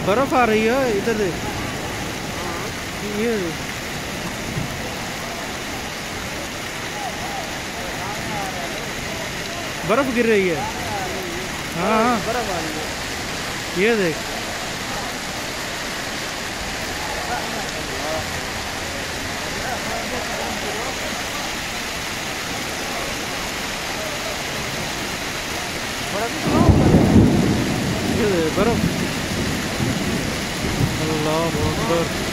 बर्फ आ रही है इधर देख। ये बर्फ गिर रही है। हाँ हाँ बर्फ आ रही है। ये देख। ये देख बर्फ। अल्लाह अकबर।